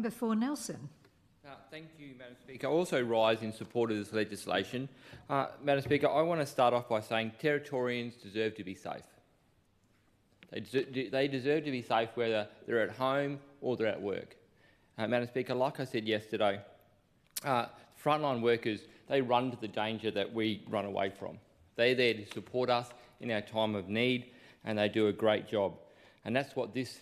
Before Nelson. Thank you, Madam Speaker. I also rise in support of this legislation. Madam Speaker, I want to start off by saying Territorians deserve to be safe. They deserve to be safe whether they're at home or they're at work. Madam Speaker, like I said yesterday, frontline workers, they run to the danger that we run away from. They're there to support us in our time of need, and they do a great job. And that's what this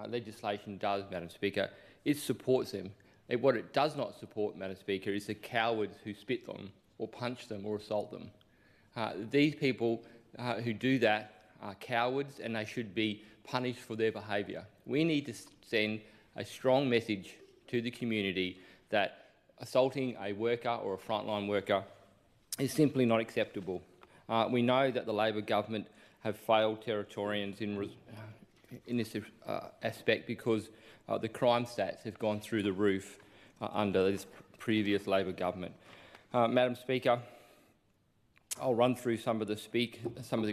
legislation does, Madam Speaker. It supports them. What it does not support, Madam Speaker, is the cowards who spit on them or punch them or assault them. These people who do that are cowards, and they should be punished for their behaviour. We need to send a strong message to the community that assaulting a worker or a frontline worker is simply not acceptable. We know that the Labor government have failed Territorians in this aspect because the crime stats have gone through the roof under this previous Labor government. Madam Speaker, I'll run through some of the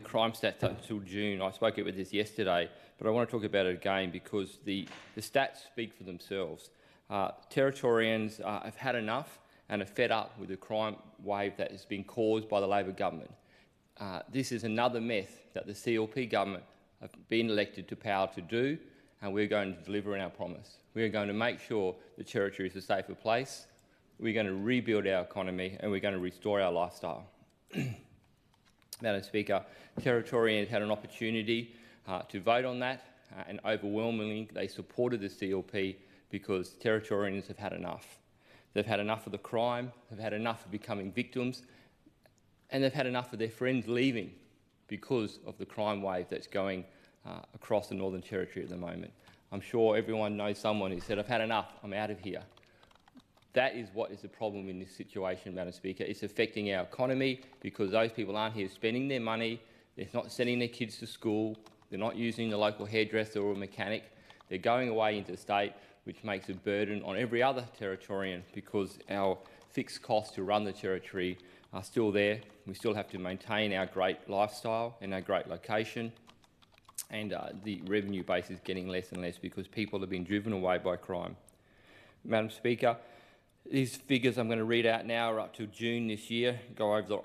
crime stats until June. I spoke about this yesterday, but I want to talk about it again because the stats speak for themselves. Territorians have had enough and are fed up with the crime wave that has been caused by the Labor government. This is another mess that the CLP government have been elected to power to do, and we're going to deliver on our promise. We're going to make sure the Territory is a safer place, we're going to rebuild our economy, and we're going to restore our lifestyle. Madam Speaker, Territorians had an opportunity to vote on that, and overwhelmingly they supported the CLP because Territorians have had enough. They've had enough of the crime, they've had enough of becoming victims, and they've had enough of their friends leaving because of the crime wave that's going across the Northern Territory at the moment. I'm sure everyone knows someone who said, "I've had enough, I'm out of here." That is what is the problem in this situation, Madam Speaker. It's affecting our economy because those people aren't here spending their money, they're not sending their kids to school, they're not using the local hairdresser or mechanic, they're going away into state, which makes a burden on every other Territorian because our fixed costs to run the Territory are still there. We still have to maintain our great lifestyle and our great location, and the revenue base is getting less and less because people have been driven away by crime. Madam Speaker, these figures I'm going to read out now are up to June this year, go over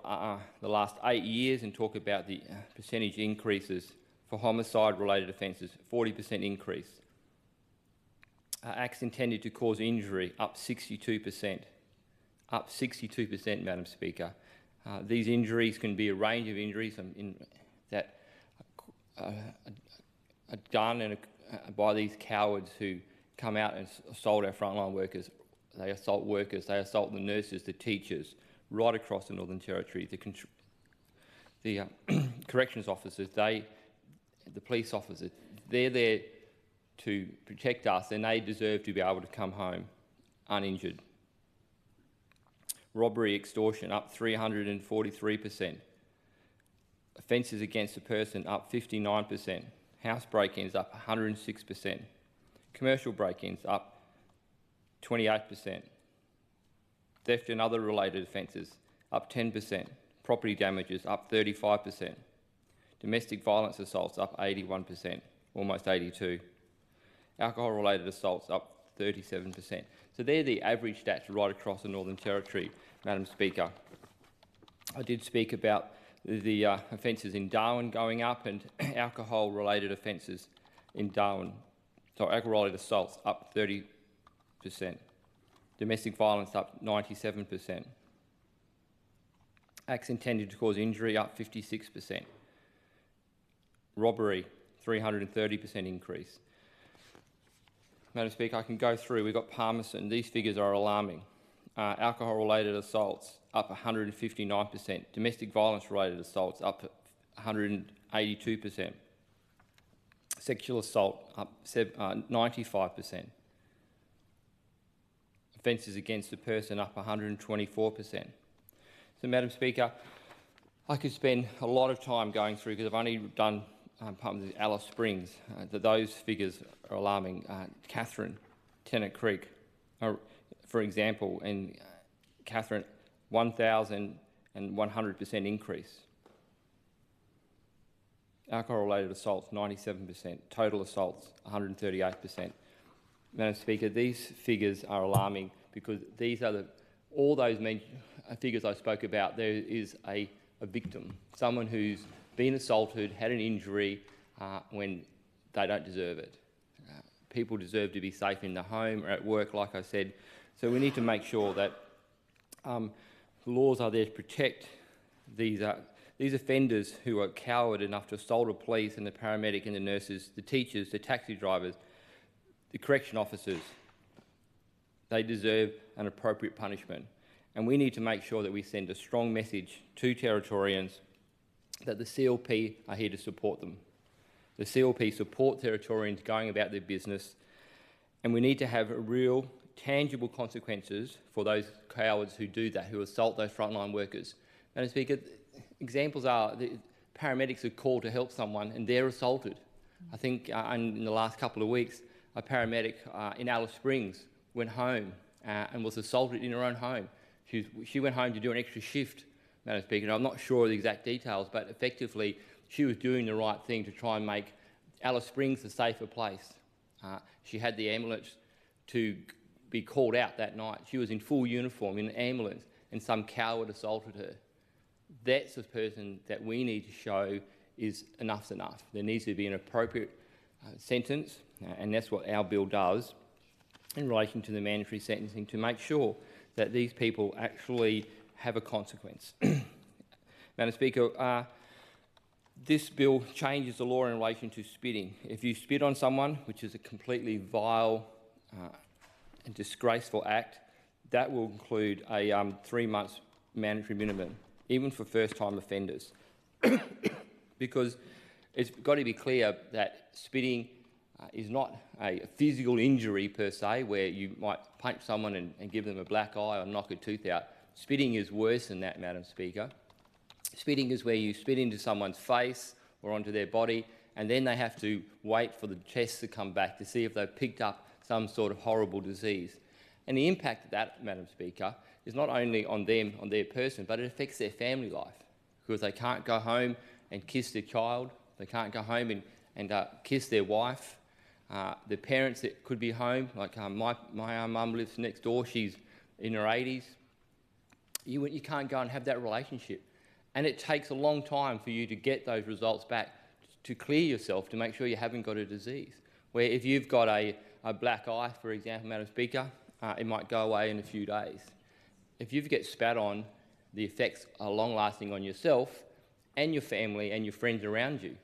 the last 8 years and talk about the percentage increases for homicide-related offences, 40% increase. Acts intended to cause injury, up 62%. Up 62%, Madam Speaker. These injuries can be a range of injuries that are done by these cowards who come out and assault our frontline workers. They assault workers, they assault the nurses, the teachers, right across the Northern Territory. The corrections officers, the police officers, they're there to protect us, and they deserve to be able to come home uninjured. Robbery, extortion, up 343%. Offences against a person, up 59%. House break-ins, up 106%. Commercial break-ins, up 28%. Theft and other related offences, up 10%. Property damages, up 35%. Domestic violence assaults, up 81%, almost 82%. Alcohol-related assaults, up 37%. So they're the average stats right across the Northern Territory, Madam Speaker. I did speak about the offences in Darwin going up and alcohol-related offences in Darwin. So alcohol-related assaults up 30%. Domestic violence up 97%. Acts intended to cause injury up 56%. Robbery, 330% increase. Madam Speaker, I can go through. We've got Palmerston. These figures are alarming. Alcohol-related assaults up 159%. Domestic violence-related assaults up 182%. Sexual assault up 95%. Offences against a person up 124%. So, Madam Speaker, I could spend a lot of time going through, because I've only done Alice Springs, those figures are alarming. Catherine, Tennant Creek, for example, in Catherine, 1,100% increase. Alcohol-related assaults, 97%. Total assaults, 138%. Madam Speaker, these figures are alarming because these are all those figures I spoke about. There is a victim, someone who's been assaulted, had an injury when they don't deserve it. People deserve to be safe in the home or at work, like I said. So we need to make sure that laws are there to protect these offenders who are coward enough to assault a police and the paramedic and the nurses, the teachers, the taxi drivers, the correction officers. They deserve an appropriate punishment. And we need to make sure that we send a strong message to Territorians that the CLP are here to support them. The CLP support Territorians going about their business, and we need to have real, tangible consequences for those cowards who do that, who assault those frontline workers. Madam Speaker, examples are the paramedics are called to help someone and they're assaulted. I think in the last couple of weeks, a paramedic in Alice Springs went home and was assaulted in her own home. She went home to do an extra shift, Madam Speaker, and I'm not sure of the exact details, but effectively she was doing the right thing to try and make Alice Springs a safer place. She had the ambulance to be called out that night. She was in full uniform in an ambulance and some coward assaulted her. That's the person that we need to show is enough's enough. There needs to be an appropriate sentence, and that's what our bill does in relation to the mandatory sentencing, to make sure that these people actually have a consequence. Madam Speaker, this bill changes the law in relation to spitting. If you spit on someone, which is a completely vile and disgraceful act, that will include a 3 months mandatory minimum, even for first-time offenders. Because it's got to be clear that spitting is not a physical injury per se, where you might punch someone and give them a black eye or knock a tooth out. Spitting is worse than that, Madam Speaker. Spitting is where you spit into someone's face or onto their body, and then they have to wait for the test to come back to see if they've picked up some sort of horrible disease. And the impact of that, Madam Speaker, is not only on them, on their person, but it affects their family life, because they can't go home and kiss their child, they can't go home and kiss their wife. The parents that could be home, like my mum lives next door, she's in her 80s. You can't go and have that relationship. And it takes a long time for you to get those results back, to clear yourself, to make sure you haven't got a disease. Where if you've got a black eye, for example, Madam Speaker, it might go away in a few days. If you get spat on, the effects are long-lasting on yourself and your family and your friends around you.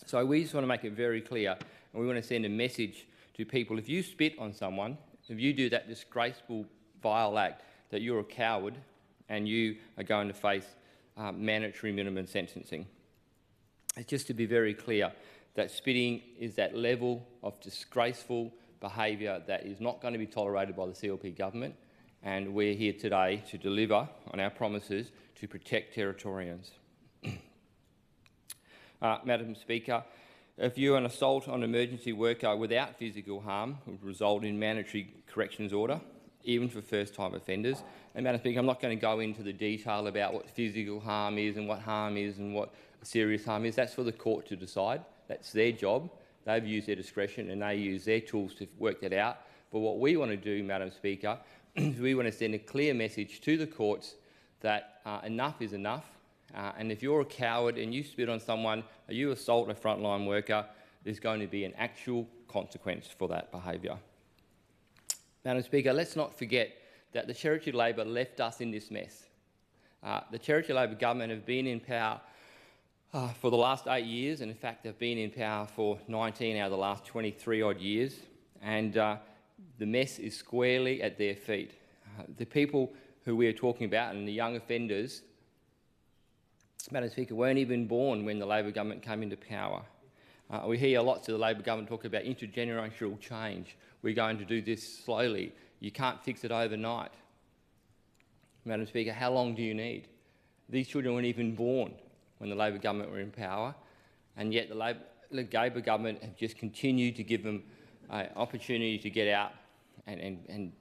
So we just want to make it very clear, and we want to send a message to people. If you spit on someone, if you do that disgraceful, vile act, that you're a coward and you are going to face mandatory minimum sentencing. It's just to be very clear that spitting is that level of disgraceful behaviour that is not going to be tolerated by the CLP government, and we're here today to deliver on our promises to protect Territorians. Madam Speaker, if you're an assault on an emergency worker without physical harm, it would result in mandatory corrections order, even for first-time offenders. And Madam Speaker, I'm not going to go into the detail about what physical harm is and what serious harm is. That's for the court to decide. That's their job. They've used their discretion and they use their tools to work that out. But what we want to do, Madam Speaker, is we want to send a clear message to the courts that enough is enough. And if you're a coward and you spit on someone or you assault a frontline worker, there's going to be an actual consequence for that behaviour. Madam Speaker, let's not forget that the Territory Labor left us in this mess. The Territory Labor government have been in power for the last 8 years, and in fact they've been in power for 19 out of the last 23 odd years, and the mess is squarely at their feet. The people who we are talking about and the young offenders, Madam Speaker, weren't even born when the Labor government came into power. We hear lots of the Labor government talk about intergenerational change. We're going to do this slowly. You can't fix it overnight. Madam Speaker, how long do you need? These children weren't even born when the Labor government were in power, and yet the Labor government have just continued to give them an opportunity to get out and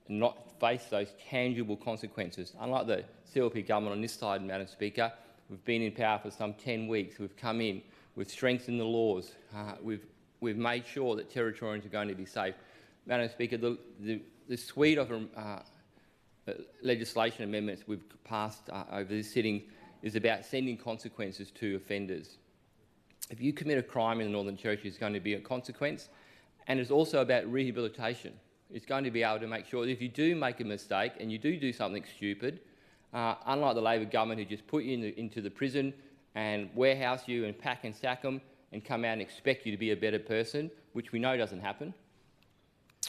not face those tangible consequences. Unlike the CLP government on this side, Madam Speaker, we've been in power for some 10 weeks. We've come in, we've strengthened the laws, we've we've made sure that Territorians are going to be safe. Madam Speaker, the suite of legislation amendments we've passed over this sitting is about sending consequences to offenders. If you commit a crime in the Northern Territory, there's going to be a consequence, and it's also about rehabilitation. It's going to be able to make sure that if you do make a mistake and you do something stupid, unlike the Labor government who just put you into the prison and warehouse you and pack and sack them and come out and expect you to be a better person, which we know doesn't happen.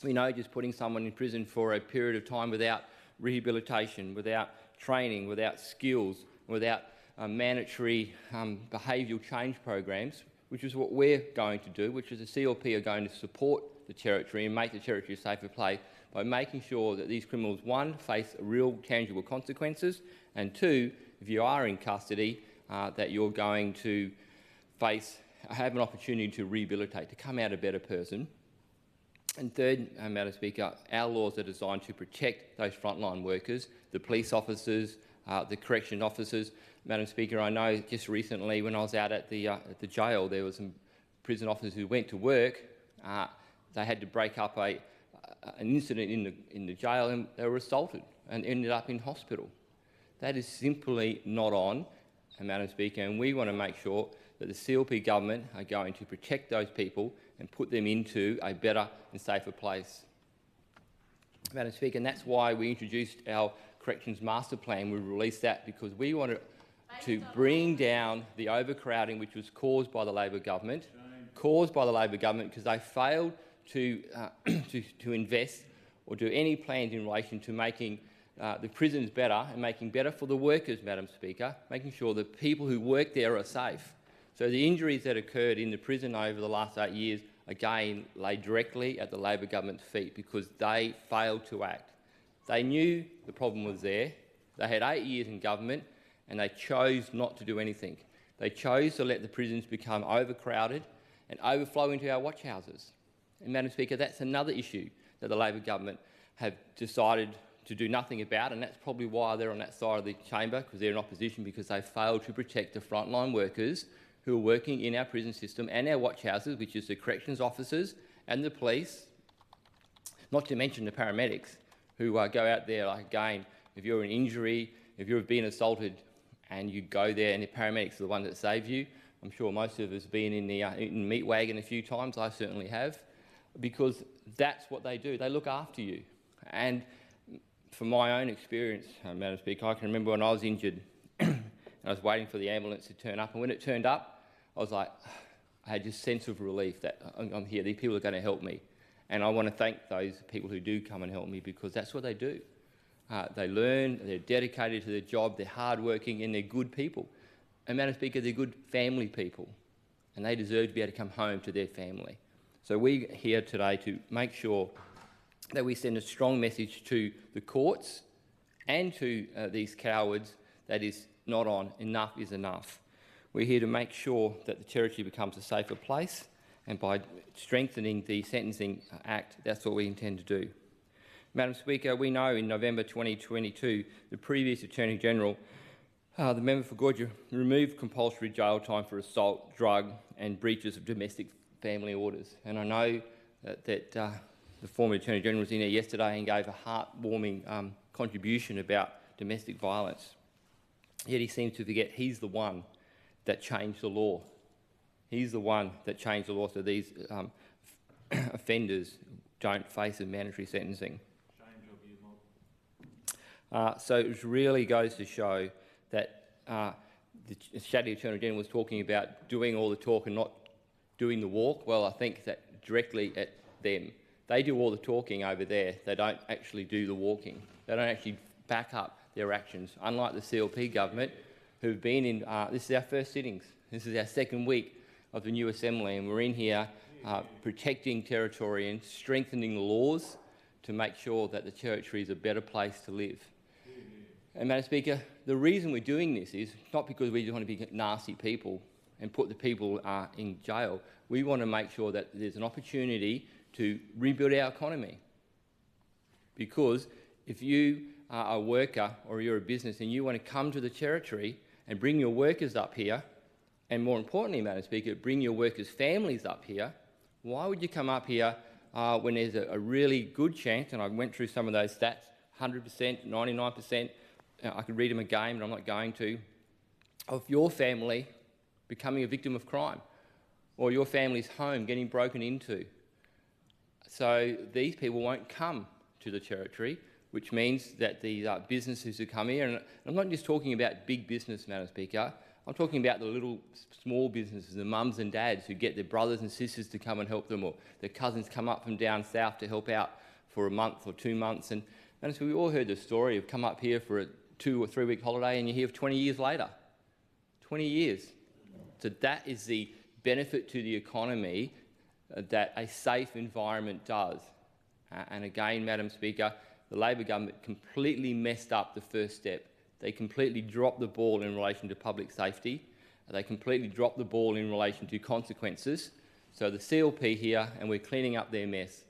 We know just putting someone in prison for a period of time without rehabilitation, without training, without skills, without mandatory behavioural change programs, which is what we're going to do, which is the CLP are going to support the Territory and make the Territory a safer place by making sure that these criminals, one, face real tangible consequences, and two, if you are in custody, that you're going to have an opportunity to rehabilitate, to come out a better person. And third, Madam Speaker, our laws are designed to protect those frontline workers, the police officers, the correction officers. Madam Speaker, I know just recently when I was out at the jail, there were some prison officers who went to work. They had to break up an incident in the jail, and they were assaulted and ended up in hospital. That is simply not on, Madam Speaker, and we want to make sure that the CLP government are going to protect those people and put them into a better and safer place. Madam Speaker, and that's why we introduced our Corrections Master Plan. We released that because we wanted to bring down the overcrowding which was caused by the Labor government, because they failed to invest or do any plans in relation to making the prisons better and making better for the workers, Madam Speaker, making sure the people who work there are safe. So the injuries that occurred in the prison over the last 8 years, again, lay directly at the Labor government's feet because they failed to act. They knew the problem was there. They had 8 years in government and they chose not to do anything. They chose to let the prisons become overcrowded and overflow into our watch houses. And Madam Speaker, that's another issue that the Labor government have decided to do nothing about, and that's probably why they're on that side of the chamber, because they're in opposition, because they failed to protect the frontline workers who are working in our prison system and our watch houses, which is the corrections officers and the police, not to mention the paramedics who go out there, like, again, if you're an injury, if you've been assaulted and you go there and the paramedics are the ones that save you. I'm sure most of us have been in the meat wagon a few times, I certainly have, because that's what they do. They look after you. And from my own experience, Madam Speaker, I can remember when I was injured and I was waiting for the ambulance to turn up, and when it turned up, I was like, I had this sense of relief that I'm here, these people are going to help me. And I want to thank those people who do come and help me, because that's what they do. They learn, they're dedicated to their job, they're hardworking, and they're good people. And Madam Speaker, they're good family people, and they deserve to be able to come home to their family. So we're here today to make sure that we send a strong message to the courts and to these cowards that is not on. Enough is enough. We're here to make sure that the Territory becomes a safer place, and by strengthening the Sentencing Act, that's what we intend to do. Madam Speaker, we know in November 2022, the previous Attorney-General, the member for Gorgia, removed compulsory jail time for assault, drug and breaches of domestic family orders. And I know that the former Attorney-General was in there yesterday and gave a heartwarming contribution about domestic violence. Yet he seems to forget he's the one that changed the law. He's the one that changed the law so these offenders don't face a mandatory sentencing. So it really goes to show that the Shadow Attorney-General was talking about doing all the talk and not doing the walk. Well, I think that directly at them. They do all the talking over there. They don't actually do the walking. They don't actually back up their actions, unlike the CLP government, who've been in... this is our first sittings. This is our second week of the new Assembly, and we're in here protecting Territorians, strengthening the laws to make sure that the Territory is a better place to live. And Madam Speaker, the reason we're doing this is not because we just want to be nasty people and put the people in jail. We want to make sure that there's an opportunity to rebuild our economy. Because if you are a worker or you're a business and you want to come to the Territory and bring your workers up here, and more importantly, Madam Speaker, bring your workers' families up here, Why would you come up here when there's a really good chance, and I went through some of those stats, 100%, 99%, I could read them again, but I'm not going to, of your family becoming a victim of crime, or your family's home getting broken into. So these people won't come to the Territory, which means that these businesses who come here, and I'm not just talking about big business, Madam Speaker, I'm talking about the little small businesses, the mums and dads who get their brothers and sisters to come and help them, or their cousins come up from down south to help out for a month or 2 months. And so we all heard the story of come up here for a 2 or 3 week holiday and you're here 20 years later. 20 years. So that is the benefit to the economy that a safe environment does. And again, Madam Speaker, the Labor government completely messed up the first step. They completely dropped the ball in relation to public safety. They completely dropped the ball in relation to consequences. So the CLP here, and we're cleaning up their mess.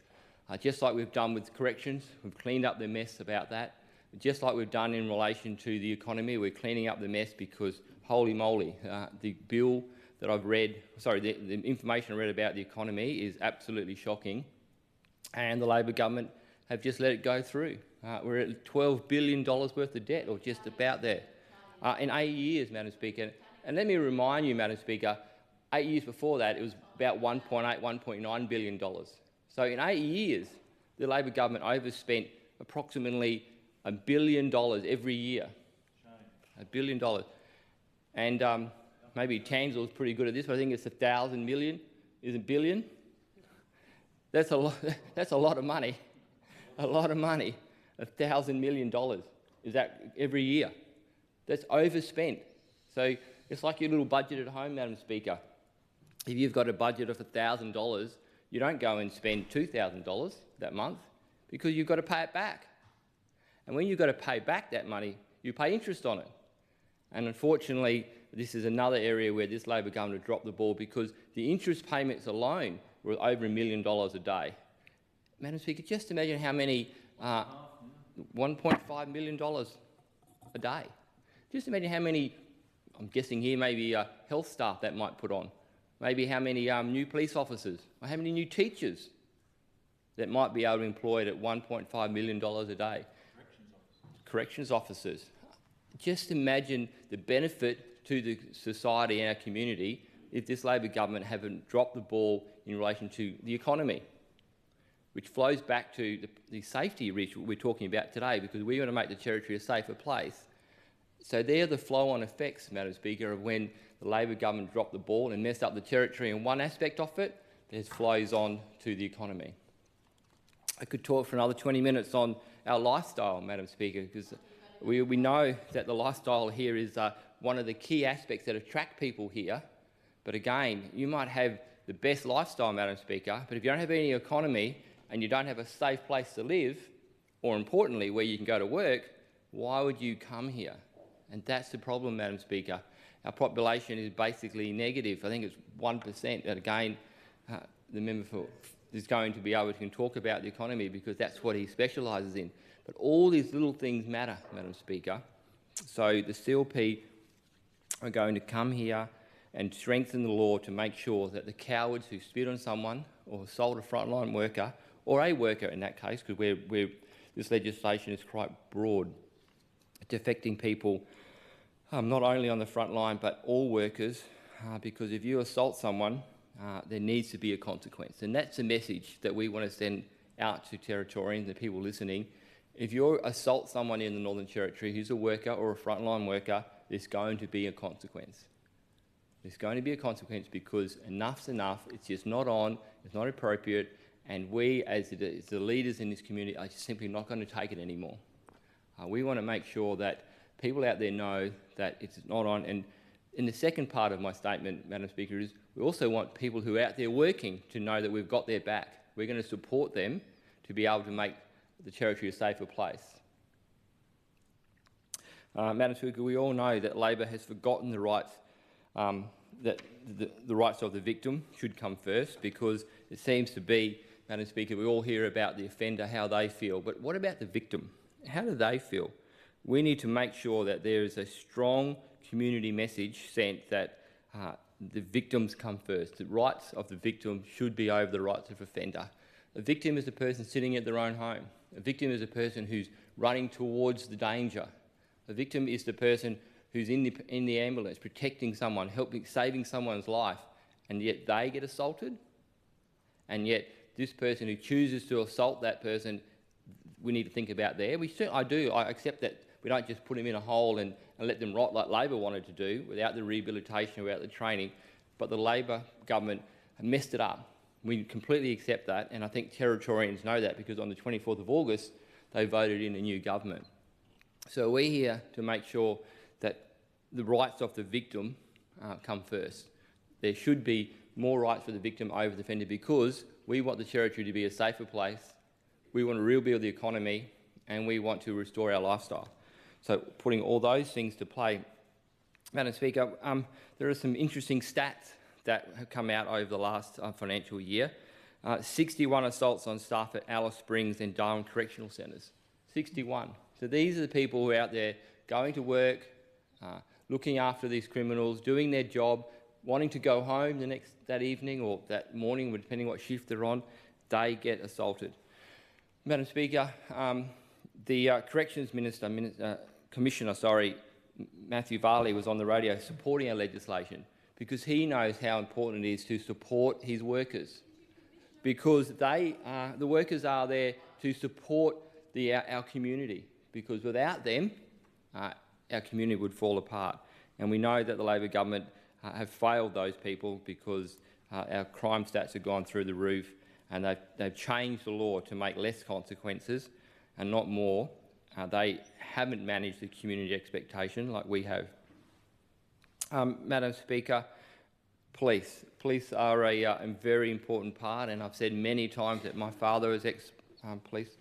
Just like we've done with corrections, we've cleaned up their mess about that. Just like we've done in relation to the economy, we're cleaning up the mess because, holy moly, the bill that I've read, the information I read about the economy is absolutely shocking. And the Labor government have just let it go through. We're at $12 billion worth of debt, or just about there, in 8 years, Madam Speaker. And let me remind you, Madam Speaker, 8 years before that, it was about $1.8, $1.9 billion. So in 8 years, the Labor government overspent approximately $1 billion every year. $1 billion. And maybe Tansel's pretty good at this, but I think it's 1,000 million. Is it billion? That's a lot. That's a lot of money. A lot of money. $1,000 million is that every year. That's overspent. So it's like your little budget at home, Madam Speaker. If you've got a budget of $1,000, you don't go and spend $2,000 that month because you've got to pay it back. And when you've got to pay back that money, you pay interest on it. And unfortunately, this is another area where this Labor government dropped the ball because the interest payments alone were over $1 million a day. Madam Speaker, just imagine how many $1.5 million a day. Just imagine how many, I'm guessing here, maybe health staff that might put on. Maybe how many new police officers, or how many new teachers that might be able to employ at $1.5 million a day. Corrections officers. Just imagine the benefit to the society and our community if this Labor government haven't dropped the ball in relation to the economy, which flows back to the safety risk we're talking about today, because we want to make the Territory a safer place. So they're the flow-on effects, Madam Speaker, of when the Labor government dropped the ball and messed up the Territory in one aspect of it, there's flows on to the economy. I could talk for another 20 minutes on our lifestyle, Madam Speaker, because we know that the lifestyle here is one of the key aspects that attract people here. But again, you might have the best lifestyle, Madam Speaker, but if you don't have any economy and you don't have a safe place to live, or importantly, where you can go to work, why would you come here? And that's the problem, Madam Speaker. Our population is basically negative. I think it's 1%. And again, the member is going to be able to talk about the economy because that's what he specialises in. But all these little things matter, Madam Speaker. So the CLP are going to come here and strengthen the law to make sure that the cowards who spit on someone or assault a frontline worker, or a worker in that case, because this legislation is quite broad, it's affecting people not only on the front line but all workers, because if you assault someone, there needs to be a consequence. And that's a message that we want to send out to Territorians and people listening. If you assault someone in the Northern Territory who's a worker or a frontline worker, there's going to be a consequence. There's going to be a consequence because enough's enough. It's just not on, it's not appropriate, and we as the leaders in this community are just simply not going to take it anymore. We want to make sure that people out there know that it's not on. And in the second part of my statement, Madam Speaker, is we also want people who are out there working to know that we've got their back. We're going to support them to be able to make the Territory a safer place. Madam Speaker, we all know that Labor has forgotten the rights, that the rights of the victim should come first, because it seems to be, Madam Speaker, we all hear about the offender, how they feel, but what about the victim? How do they feel? We need to make sure that there is a strong community message sent that the victims come first. The rights of the victim should be over the rights of the offender. A victim is a person sitting at their own home. A victim is a person who's running towards the danger. A victim is the person who's in the ambulance, protecting someone, saving someone's life, and yet they get assaulted. And yet this person who chooses to assault that person, we need to think about there. I accept that we don't just put them in a hole and let them rot like Labor wanted to do, without the rehabilitation, without the training. But the Labor government messed it up. We completely accept that, and I think Territorians know that, because on the 24th of August, they voted in a new government. So we're here to make sure that the rights of the victim come first. There should be more rights for the victim over the offender, because we want the Territory to be a safer place, we want to rebuild the economy, and we want to restore our lifestyle. So putting all those things to play, Madam Speaker, there are some interesting stats that have come out over the last financial year. 61 assaults on staff at Alice Springs and Darwin Correctional Centres. 61. So these are the people who are out there going to work, looking after these criminals, doing their job, wanting to go home that evening or that morning, depending what shift they're on, they get assaulted. Madam Speaker, the Corrections Commissioner, Matthew Varley, was on the radio supporting our legislation, because he knows how important it is to support his workers, because the workers are there to support our community, because without them, our community would fall apart. And we know that the Labor government have failed those people, because our crime stats have gone through the roof, and they've changed the law to make less consequences and not more. They haven't managed the community expectation like we have. Madam Speaker, police are a very important part, and I've said many times that my father was ex-police,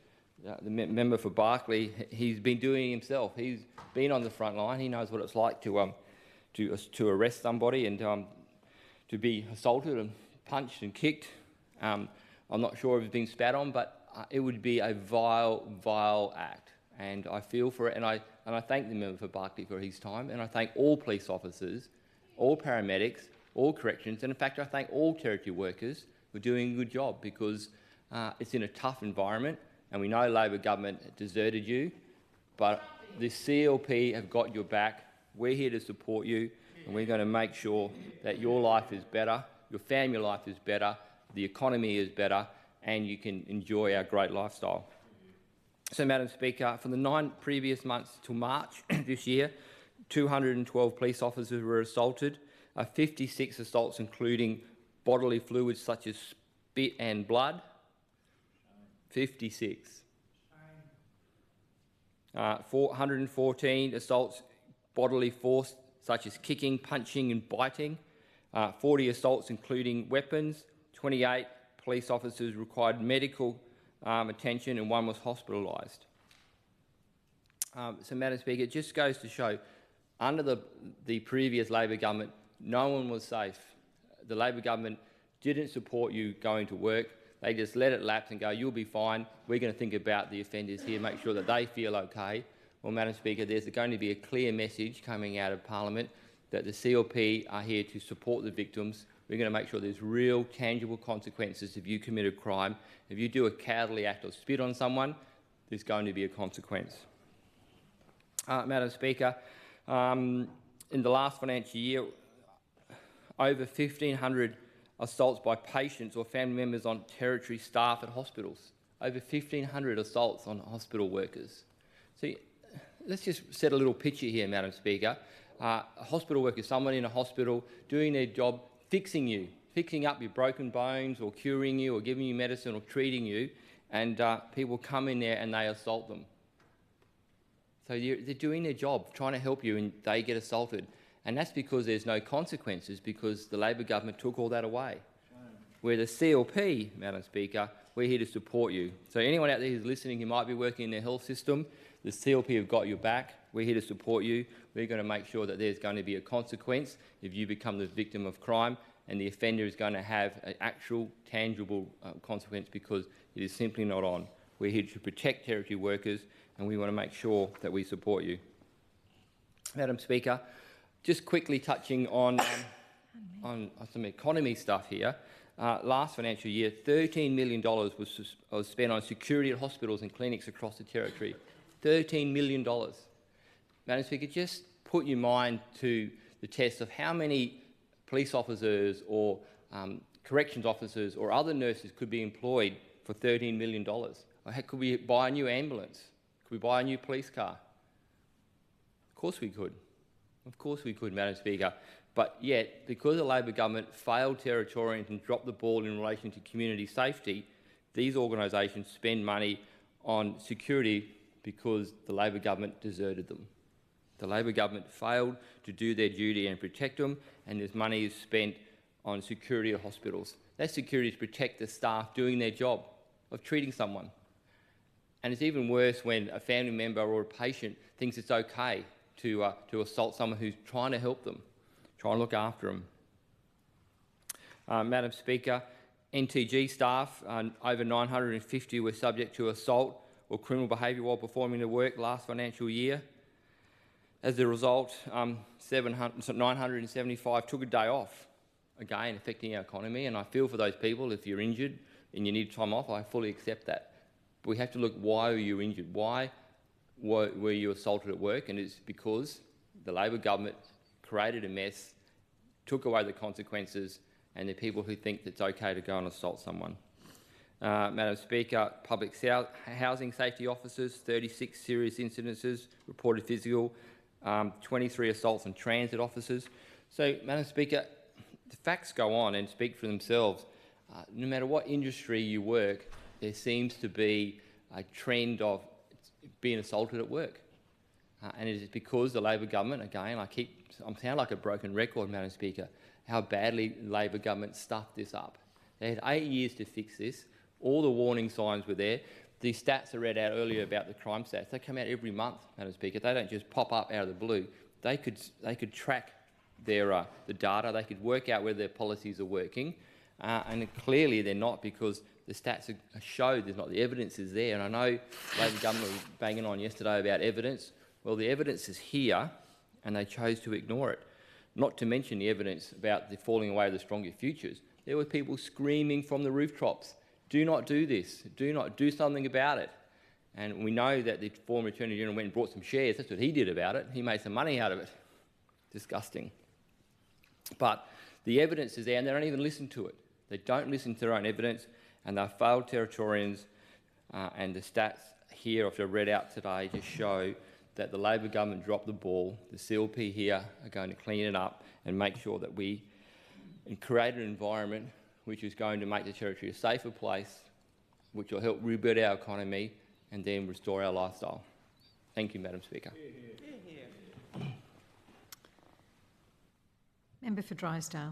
the member for Barclay. He's been doing it himself. He's been on the front line. He knows what it's like to arrest somebody and to be assaulted and punched and kicked. I'm not sure if it's been spat on, but it would be a vile act. And I feel for it, and I thank the member for Barclay for his time, and I thank all police officers, all paramedics, all corrections, and in fact I thank all Territory workers for doing a good job, because it's in a tough environment, and we know Labor government deserted you, but the CLP have got your back. We're here to support you, and we're going to make sure that your life is better, your family life is better, the economy is better, and you can enjoy our great lifestyle. So, Madam Speaker, for the 9 previous months till March this year, 212 police officers were assaulted, 56 assaults including bodily fluids such as spit and blood. 56. 414 assaults bodily force such as kicking, punching and biting. 40 assaults including weapons. 28 police officers required medical attention, and 1 was hospitalised. So, Madam Speaker, it just goes to show, under the previous Labor government, no one was safe. The Labor government didn't support you going to work. They just let it lapse and go, you'll be fine. We're going to think about the offenders here, make sure that they feel okay. Well, Madam Speaker, there's going to be a clear message coming out of Parliament that the CLP are here to support the victims. We're going to make sure there's real, tangible consequences if you commit a crime. If you do a cowardly act or spit on someone, there's going to be a consequence. Madam Speaker, in the last financial year, over 1,500 assaults by patients or family members on Territory staff at hospitals. Over 1,500 assaults on hospital workers. So let's just set a little picture here, Madam Speaker. A hospital worker, someone in a hospital doing their job, fixing up your broken bones or curing you or giving you medicine or treating you, and people come in there and they assault them. So they're doing their job, trying to help you, and they get assaulted. And that's because there's no consequences, because the Labor government took all that away. Where the CLP, Madam Speaker, we're here to support you. So anyone out there who's listening who might be working in the health system, the CLP have got your back. We're here to support you. We're going to make sure that there's going to be a consequence if you become the victim of crime, and the offender is going to have an actual, tangible consequence, because it is simply not on. We're here to protect Territory workers, and we want to make sure that we support you. Madam Speaker, just quickly touching on some economy stuff here. Last financial year, $13 million was spent on security at hospitals and clinics across the Territory. $13 million. Madam Speaker, just put your mind to the test of how many police officers or corrections officers or other nurses could be employed for $13 million. Could we buy a new ambulance? Could we buy a new police car? Of course we could. Of course we could, Madam Speaker. But yet, because the Labor government failed Territorians and dropped the ball in relation to community safety, these organisations spend money on security because the Labor government deserted them. The Labor government failed to do their duty and protect them, and this money is spent on security at hospitals. That security is to protect the staff doing their job of treating someone. And it's even worse when a family member or a patient thinks it's okay to assault someone who's trying to help them, trying to look after them. Madam Speaker, NTG staff, over 950 were subject to assault or criminal behaviour while performing their work last financial year. As a result, 975 took a day off, again affecting our economy, and I feel for those people. If you're injured and you need time off, I fully accept that. But we have to look, why were you injured? Why were you assaulted at work? And it's because the Labor government created a mess, took away the consequences, and the people who think it's okay to go and assault someone. Madam Speaker, public housing safety officers, 36 serious incidences, reported physical, 23 assaults on transit officers. So, Madam Speaker, the facts go on and speak for themselves. No matter what industry you work, there seems to be a trend of being assaulted at work. And it is because the Labor government, again, I sound like a broken record, Madam Speaker, how badly the Labor government stuffed this up. They had 8 years to fix this. All the warning signs were there. The stats I read out earlier about the crime stats, they come out every month, Madam Speaker. They don't just pop up out of the blue. They could track their the data. They could work out whether their policies are working, and clearly they're not, because the stats show there's not. The evidence is there, and I know the Labor government was banging on yesterday about evidence. Well, the evidence is here, and they chose to ignore it. Not to mention the evidence about the falling away of the stronger futures. There were people screaming from the rooftops, do not do this, do not do something about it. And we know that the former Attorney General went and bought some shares. That's what he did about it. He made some money out of it. Disgusting. But the evidence is there, and they don't even listen to it. They don't listen to their own evidence, and they've failed Territorians, and the stats here, which I read out today, just show that the Labor government dropped the ball. The CLP here are going to clean it up and make sure that we create an environment which is going to make the Territory a safer place, which will help rebuild our economy and then restore our lifestyle. Thank you, Madam Speaker. Member for Drysdale.